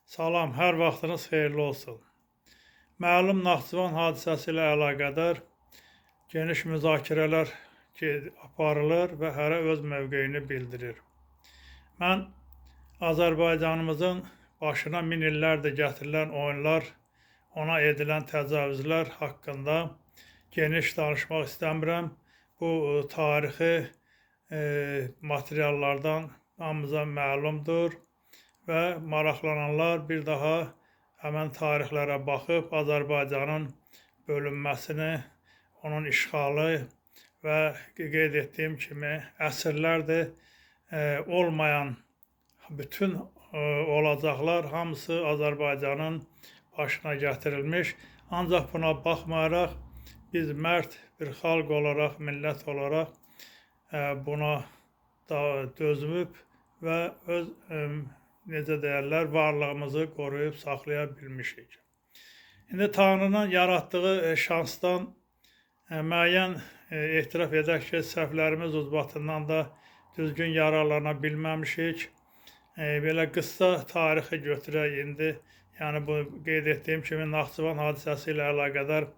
Salam, hər vaxtınız xeyirli olsun. Məlum Naxçıvan hadisəsi ilə əlaqədar geniş müzakirələr aparılır və hərə öz mövqeyini bildirir. Mən Azərbaycanımızın başına min illərdir gətirilən oyunlar, ona edilən təcavüzlər haqqında geniş danışmaq istəmirəm. Bu tarixi materiallardan hamımıza məlumdur. Və maraqlananlar bir daha həmən tarixlərə baxıb Azərbaycanın bölünməsini, onun işğalı və qeyd etdiyim kimi əsrlərdir olmayan bütün olacaqlar hamısı Azərbaycanın başına gətirilmiş. Ancaq buna baxmayaraq biz mərd bir xalq olaraq, millət olaraq buna da dözmüb və öz necə deyərlər, varlığımızı qoruyub saxlaya bilmişik. İndi Tanrının yaratdığı şansdan müəyyən etiraf edək ki, səhvlərimiz ucbatından da düzgün yararlana bilməmişik. Belə qısa tarixi götürək indi. Yəni bu qeyd etdiyim kimi Naxçıvan hadisəsi ilə əlaqədar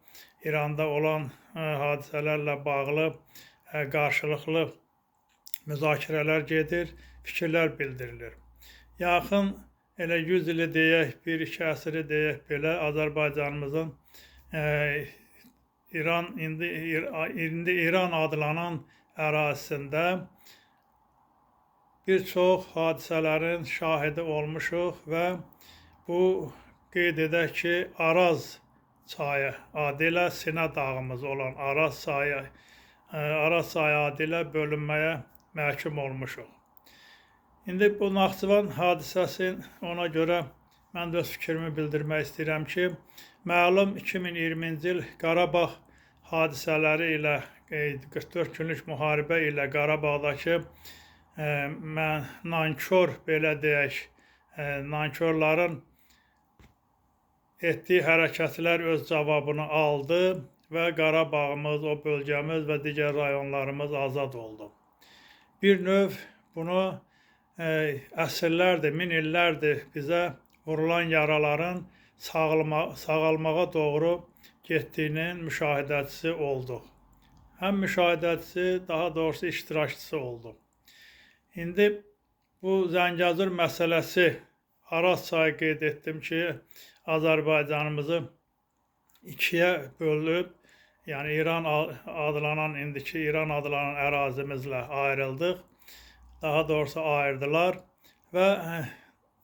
İranda olan hadisələrlə bağlı qarşılıqlı müzakirələr gedir, fikirlər bildirilir. Yaxın elə 100 ili deyək, 1-2 əsri deyək belə Azərbaycanımızın indi İran adlanan ərazisində bir çox hadisələrin şahidi olmuşuq və bu qeyd edək ki, Araz çayı adı ilə Sinə dağımız olan Araz çayı adı ilə bölünməyə məhkum olmuşuq. İndi bu Naxçıvan hadisəsi ona görə mən də öz fikrimi bildirmək istəyirəm ki, məlum 2020-ci il Qarabağ hadisələri ilə 44 günlük müharibə ilə Qarabağdakı nankor, belə deyək, nankorların etdiyi hərəkətlər öz cavabını aldı və Qarabağımız, o bölgəmiz və digər rayonlarımız azad oldu. Bir növ bunu əsrlərdir, min illərdir bizə vurulan yaraların sağalmağa doğru getdiyinin müşahidəçisi olduq. Həm müşahidəçisi, daha doğrusu iştirakçısı olduq. İndi bu Zəngəzur məsələsi, Araz çayı qeyd etdim ki, Azərbaycanımızı ikiyə bölüb, yəni İran adlanan, indiki İran adlanan ərazimizlə ayrıldıq. Daha doğrusu ayırdılar və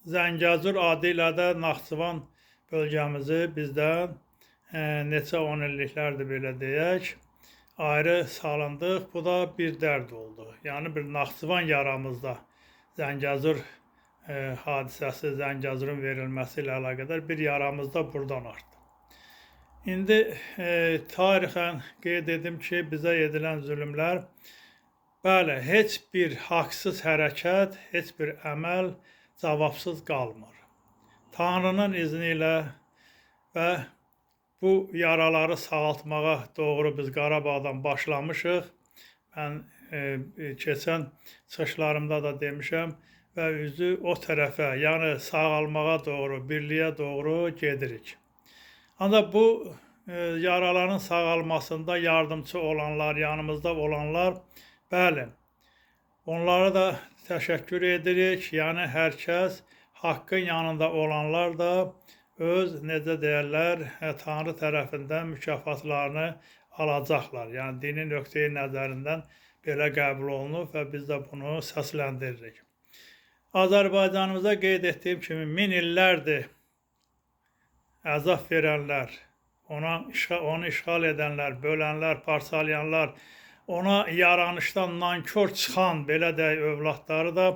Zəngəzur adı ilə də Naxçıvan bölgəmizi bizdən neçə 10 illiklərdir belə deyək, ayrı salındıq. Bu da bir dərd oldu. Yəni bir Naxçıvan yaramızda Zəngəzur hadisəsi, Zəngəzurun verilməsi ilə əlaqədar bir yaramız da buradan artdı. İndi tarixən qeyd edim ki, bizə edilən zülmlər, bəli, heç bir haqsız hərəkət, heç bir əməl cavabsız qalmır. Tanrının izni ilə və bu yaraları sağaltmağa doğru biz Qarabağdan başlamışıq. Mən keçən çıxışlarımda da demişəm və üzü o tərəfə, yəni sağalmağa doğru, birliyə doğru gedirik. Ancaq bu yaraların sağalmasında yardımcı olanlar, yanımızda olanlar, bəli, onlara da təşəkkür edirik. Yəni, hər kəs, haqqın yanında olanlar da öz, necə deyərlər, Tanrı tərəfindən mükafatlarını alacaqlar. Yəni, dini nöqteyi nəzərindən belə qəbul olunub və biz də bunu səsləndiririk. Azərbaycanımıza qeyd etdiyim kimi, min illərdir əzab verənlər, onu işğal edənlər, bölənlər, parsalayanlar, ona yaranışdan nankor çıxan, belə deyək, övladları da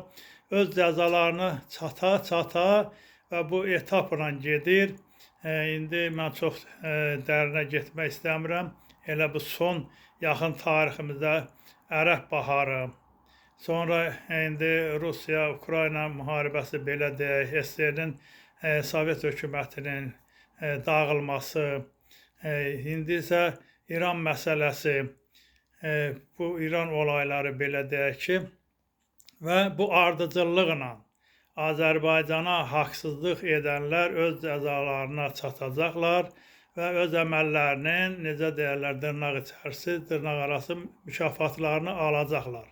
öz cəzalarını çata və bu etapla gedir. İndi mən çox dərinə getmək istəmirəm. Elə bu son yaxın tariximizdə Ərəb baharı, sonra indi Rusiya-Ukrayna müharibəsi, belə deyək, SSR-nin, Sovet hökumətinin dağılması, indi isə İran məsələsi, bu İran olayları, belə deyək ki, və bu ardıcıllıqla Azərbaycana haqsızlıq edənlər öz cəzalarına çatacaqlar və öz əməllərinin, necə deyərlər, dırnaq içərisi, dırnaq arası mükafatlarını alacaqlar.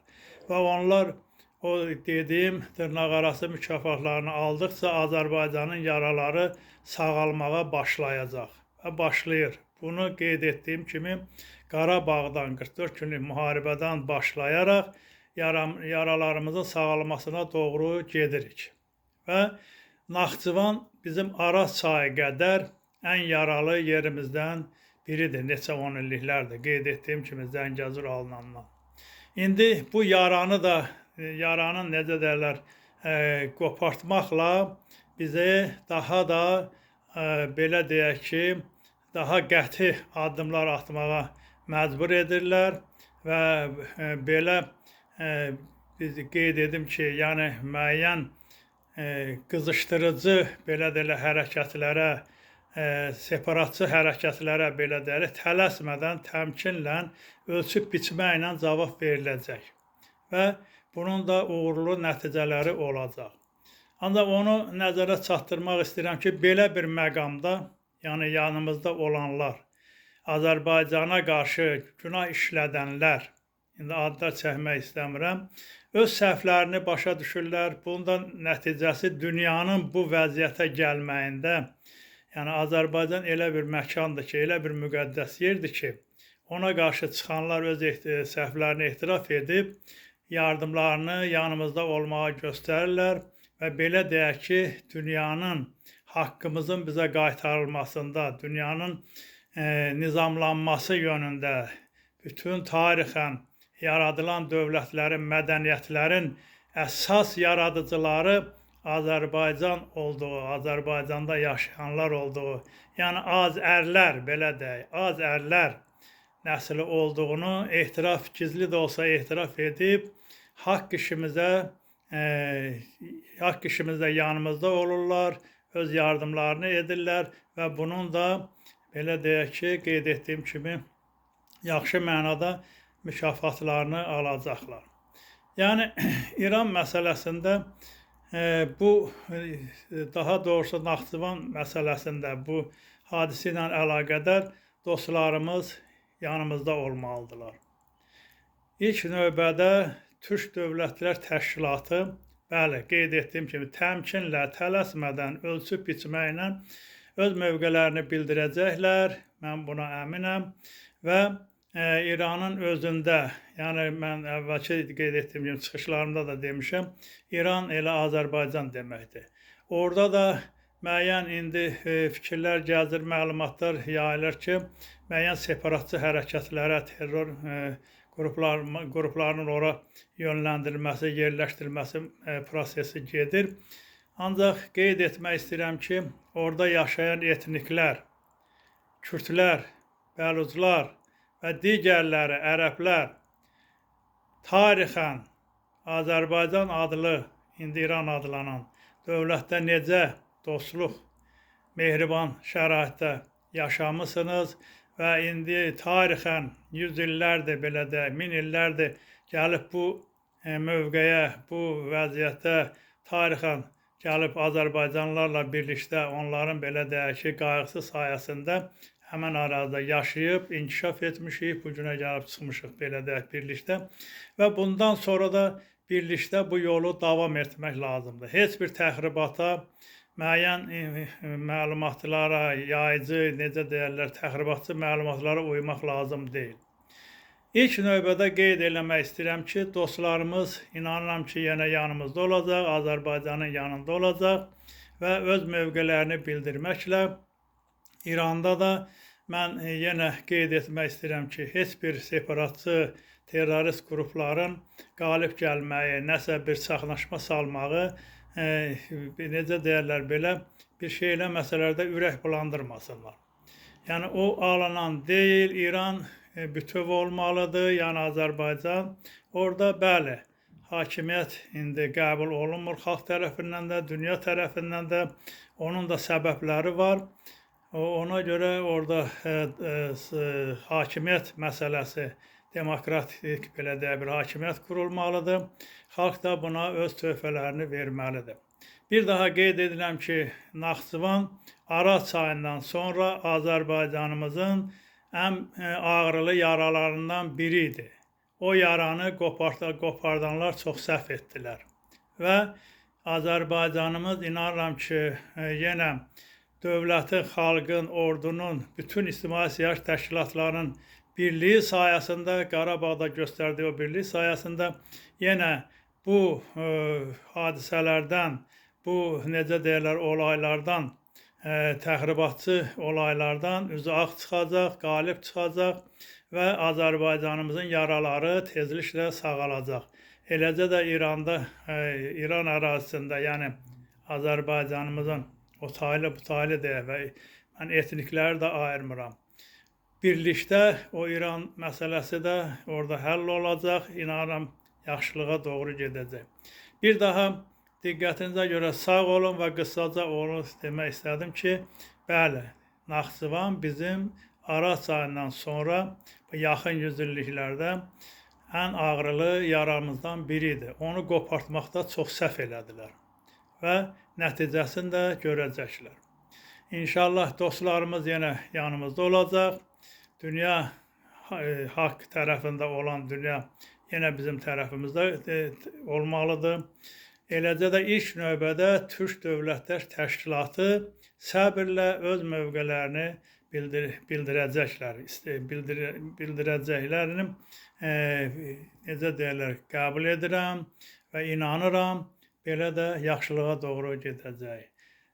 Və onlar o dediyim dırnaq arası mükafatlarını aldıqca Azərbaycanın yaraları sağalmağa başlayacaq və başlayır. Bunu qeyd etdiyim kimi Qarabağdan 44 günlük müharibədən başlayaraq yaralarımızın sağalmasına doğru gedirik. Və Naxçıvan bizim Araz çayı qədər ən yaralı yerimizdən biridir. Neçə 10 illiklərdir qeyd etdiyim kimi Zəngəzur alınandan. İndi bu yaranı da, yaranın necə deyərlər, qopartmaqla bizi daha da belə deyək ki, daha qəti addımlar atmağa məcbur edirlər və belə biz qeyd edim ki, yəni müəyyən qızışdırıcı belə də hərəkətlərə, separatçı hərəkətlərə belə deyək, tələsmədən, təmkinlə, ölçüb biçməklə cavab veriləcək və bunun da uğurlu nəticələri olacaq. Ancaq onu nəzərə çatdırmaq istəyirəm ki, belə bir məqamda, yəni yanımızda olanlar, Azərbaycana qarşı günah işlədənlər, indi adlar çəkmək istəmirəm, öz səhvlərini başa düşürlər. Bundan nəticəsi dünyanın bu vəziyyətə gəlməyində, yəni Azərbaycan elə bir məkandır ki, elə bir müqəddəs yerdir ki, ona qarşı çıxanlar öz səhvlərini etiraf edib, yardımlarını yanımızda olmağa göstərirlər və belə deyək ki, dünyanın haqqımızın bizə qaytarılmasında, dünyanın nizamlanması yönündə bütün tarixən yaradılan dövlətlərin, mədəniyyətlərin əsas yaradıcıları Azərbaycan olduğu, Azərbaycanda yaşayanlar olduğu, yəni az ərlər, belə deyək, az ərlər nəsli olduğunu gizli də olsa etiraf edib, haqq işimizdə yanımızda olurlar, öz yardımlarını edirlər və bunun da belə deyək ki, qeyd etdiyim kimi yaxşı mənada mükafatlarını alacaqlar. Yəni İran məsələsində bu, daha doğrusu Naxçıvan məsələsində bu hadisə ilə əlaqədar dostlarımız yanımızda olmalıdırlar. İlk növbədə Türk Dövlətlər Təşkilatı, bəli, qeyd etdiyim kimi təmkinlə, tələsmədən, ölçüb biçməklə öz mövqələrini bildirəcəklər, mən buna əminəm və İranın özündə, yəni mən əvvəlki qeyd etdiyim kimi çıxışlarımda da demişəm, İran elə Azərbaycan deməkdir. Orada da müəyyən indi fikirlər gəzir, məlumatlar yayılır ki, müəyyən separatçı hərəkətlərə, terror qruplarının ora yönləndirilməsi, yerləşdirilməsi prosesi gedir. Ancaq qeyd etmək istəyirəm ki, orada yaşayan etniklər, Kürdlər, Bəluclar və digərləri, ərəblər tarixən Azərbaycan adlı, indi İran adlanan dövlətdə necə dostluq, mehriban şəraitdə yaşamısınız və indi tarixən 100 illərdir, belə də 1000 illərdir gəlib bu mövqeyə, bu vəziyyətə tarixən gəlib Azərbaycanlılarla birlikdə onların belə deyək ki, qayğısı sayəsində həmən ərazidə yaşayıb, inkişaf etmişik, bu günə gəlib çıxmışıq belə deyək birlikdə və bundan sonra da birlikdə bu yolu davam etmək lazımdır. Heç bir təxribata, müəyyən məlumatlara, yayıcı, necə deyərlər, təxribatçı məlumatlara uymaq lazım deyil. İlk növbədə qeyd eləmək istəyirəm ki, dostlarımız inanıram ki, yenə yanımızda olacaq, Azərbaycanın yanında olacaq və öz mövqələrini bildirməklə İranda da mən yenə qeyd etmək istəyirəm ki, heç bir separatçı, terrorist qrupların qalib gəlməyi, nəsə bir çaxnaşma salmağı, necə deyərlər, belə bir şeylə məsələlərdə ürək bulandırmasınlar. Yəni o alınan deyil, İran bütöv olmalıdır, yəni Azərbaycan. Orada bəli, hakimiyyət indi qəbul olunmur xalq tərəfindən də, dünya tərəfindən də, onun da səbəbləri var. Ona görə orada hakimiyyət məsələsi, demokratik belə deyək bir hakimiyyət qurulmalıdır. Xalq da buna öz töhfələrini verməlidir. Bir daha qeyd edirəm ki, Naxçıvan Araz çayından sonra Azərbaycanımızın ən ağrılı yaralarından biri idi. O yaranı qopardanlar çox səhv etdilər. Və Azərbaycanımız inanıram ki, yenə dövlətin, xalqın, ordunun, bütün ictimai-siyasi təşkilatlarının birliyi sayəsində, Qarabağda göstərdiyi o birlik sayəsində yenə bu hadisələrdən, bu necə deyirlər, olaylardan, təxribatçı olaylardan üzü ağ çıxacaq, qalib çıxacaq və Azərbaycanımızın yaraları tezliklə sağalacaq. Eləcə də İran ərazisində, yəni Azərbaycanımızın o taylı bu taylı deyə və mən etnikləri də ayırmıram. Birlikdə o İran məsələsi də orada həll olacaq, inanıram yaxşılığa doğru gedəcək. Bir daha diqqətinizə görə sağ olun və qısaca onu demək istədim ki, bəli, Naxçıvan bizim Araz çayından sonra bu yaxın yüzilliklərdə ən ağrılı yaramızdan biridir. Onu qopartmaqda çox səhv elədilər və nəticəsini də görəcəklər. İnşallah dostlarımız yenə yanımızda olacaq. Dünya haqq tərəfində olan dünya yenə bizim tərəfimizdə olmalıdır. Eləcə də ilk növbədə Türk Dövlətlər Təşkilatı səbirlə öz mövqələrini bildirəcəklərini necə deyirlər, qəbul edirəm və inanıram, belə də yaxşılığa doğru gedəcək.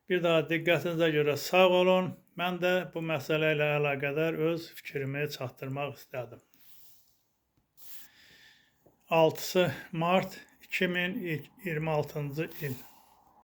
Bir daha diqqətinizə görə sağ olun. Mən də bu məsələ ilə əlaqədar öz fikrimi çatdırmaq istədim. 6 Mart 2026-cı il.